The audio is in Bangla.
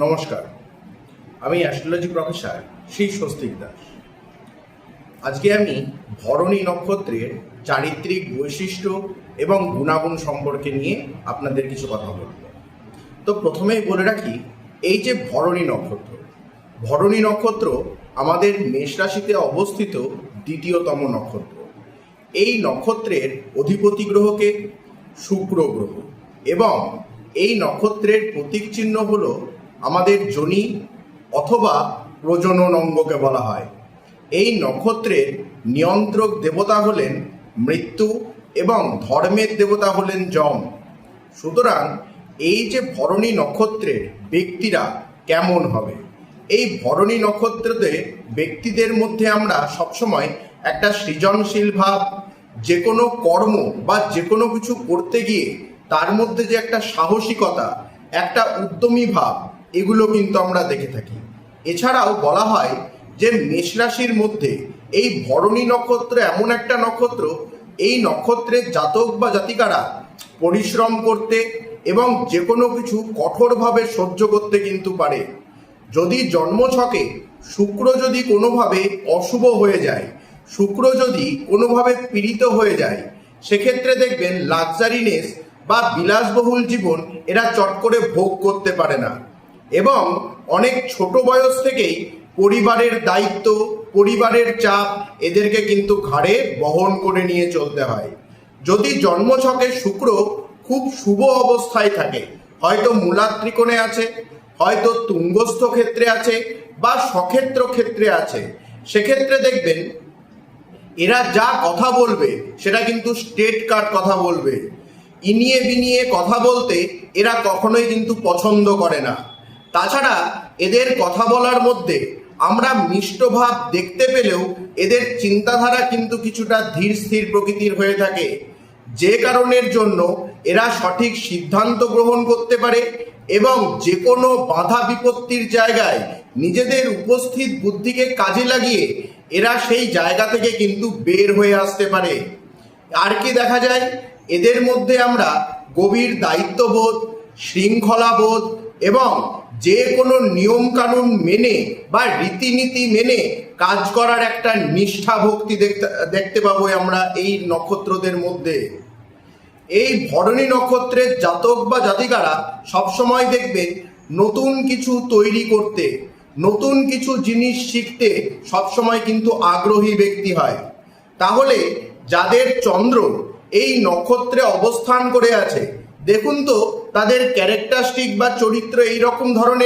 নমস্কার, আমি অ্যাস্ট্রোলজি প্রফেসর শ্রী স্বস্তিক দাস। আজকে আমি ভরণী নক্ষত্রের চারিত্রিক বৈশিষ্ট্য এবং গুণাগুণ সম্পর্কে নিয়ে আপনাদের কিছু কথা বলব। তো প্রথমেই বলে রাখি, এই যে ভরণী নক্ষত্র আমাদের মেষ রাশিতে অবস্থিত দ্বিতীয়তম নক্ষত্র। এই নক্ষত্রের অধিপতি গ্রহকে শুক্র গ্রহ এবং এই নক্ষত্রের প্রতীক চিহ্ন হলো আমাদের যোনি অথবা প্রজনন অঙ্গকে বলা হয়। এই নক্ষত্রের নিয়ন্ত্রক দেবতা হলেন মৃত্যু এবং ধর্মের দেবতা হলেন যম। সুতরাং এই যে ভরণী নক্ষত্রের ব্যক্তিরা কেমন হবে, এই ভরণী নক্ষত্রের ব্যক্তিদের মধ্যে আমরা সবসময় একটা সৃজনশীল ভাব, যে কোনো কর্ম বা যে কোনো কিছু করতে গিয়ে তার মধ্যে যে একটা সাহসিকতা, একটা উদ্যমী ভাব, এগুলো কিন্তু আমরা দেখে থাকি। এছাড়াও বলা হয় যে মেষ রাশির মধ্যে এই ভরণী নক্ষত্র এমন একটা নক্ষত্র, এই নক্ষত্রের জাতক বা জাতিকারা পরিশ্রম করতে এবং যে কোনো কিছু কঠোরভাবে সহ্য করতে কিন্তু পারে। যদি জন্মছকে শুক্র যদি কোনোভাবে অশুভ হয়ে যায়, শুক্র যদি কোনোভাবে পীড়িত হয়ে যায়, সেক্ষেত্রে দেখবেন লাক্সারিনেস বা বিলাসবহুল জীবন এরা চট করে ভোগ করতে পারে না এবং অনেক ছোট বয়স থেকেই পরিবারের দায়িত্ব, পরিবারের চাপ এদেরকে কিন্তু ঘাড়ে বহন করে নিয়ে চলতে হয়। যদি জন্মছকে শুক্র খুব শুভ অবস্থায় থাকে, হয়তো মূলাত্রিকোণে আছে, হয়তো তুঙ্গস্থ ক্ষেত্রে আছে বা সক্ষেত্র ক্ষেত্রে আছে, সেক্ষেত্রে দেখবেন এরা যা কথা বলবে সেটা কিন্তু স্ট্রেট কাট কথা বলবে। ইনিয়ে বিনিয়ে কথা বলতে এরা কখনোই কিন্তু পছন্দ করে না। তাছাড়া এদের কথা বলার মধ্যে আমরা মিষ্টভাব দেখতে পেলেও এদের চিন্তাধারা কিন্তু কিছুটা ধীর স্থির প্রকৃতির হয়ে থাকে, যে কারণের জন্য এরা সঠিক সিদ্ধান্ত গ্রহণ করতে পারে এবং যে কোনো বাধা বিপত্তির জায়গায় নিজেদের উপস্থিত বুদ্ধিকে কাজে লাগিয়ে এরা সেই জায়গা থেকে কিন্তু বের হয়ে আসতে পারে। আর কি দেখা যায়, এদের মধ্যে আমরা গভীর দায়িত্ববোধ, শৃঙ্খলাবোধ এবং যে কোনো নিয়ম কানুন মেনে বা রীতিনীতি মেনে কাজ করার একটা নিষ্ঠা ভক্তি দেখতে পাবো আমরা এই নক্ষত্রদের মধ্যে। এই ভরণী নক্ষত্রের জাতক বা জাতিকারা সবসময় দেখবেন নতুন কিছু তৈরি করতে, নতুন কিছু জিনিস শিখতে সবসময় কিন্তু আগ্রহী ব্যক্তি হয়। তাহলে যাদের চন্দ্র এই নক্ষত্রে অবস্থান করে আছে, দেখুন তো তাদের ক্যারেক্টারিস্টিক বা চরিত্র এইরকম ধরনের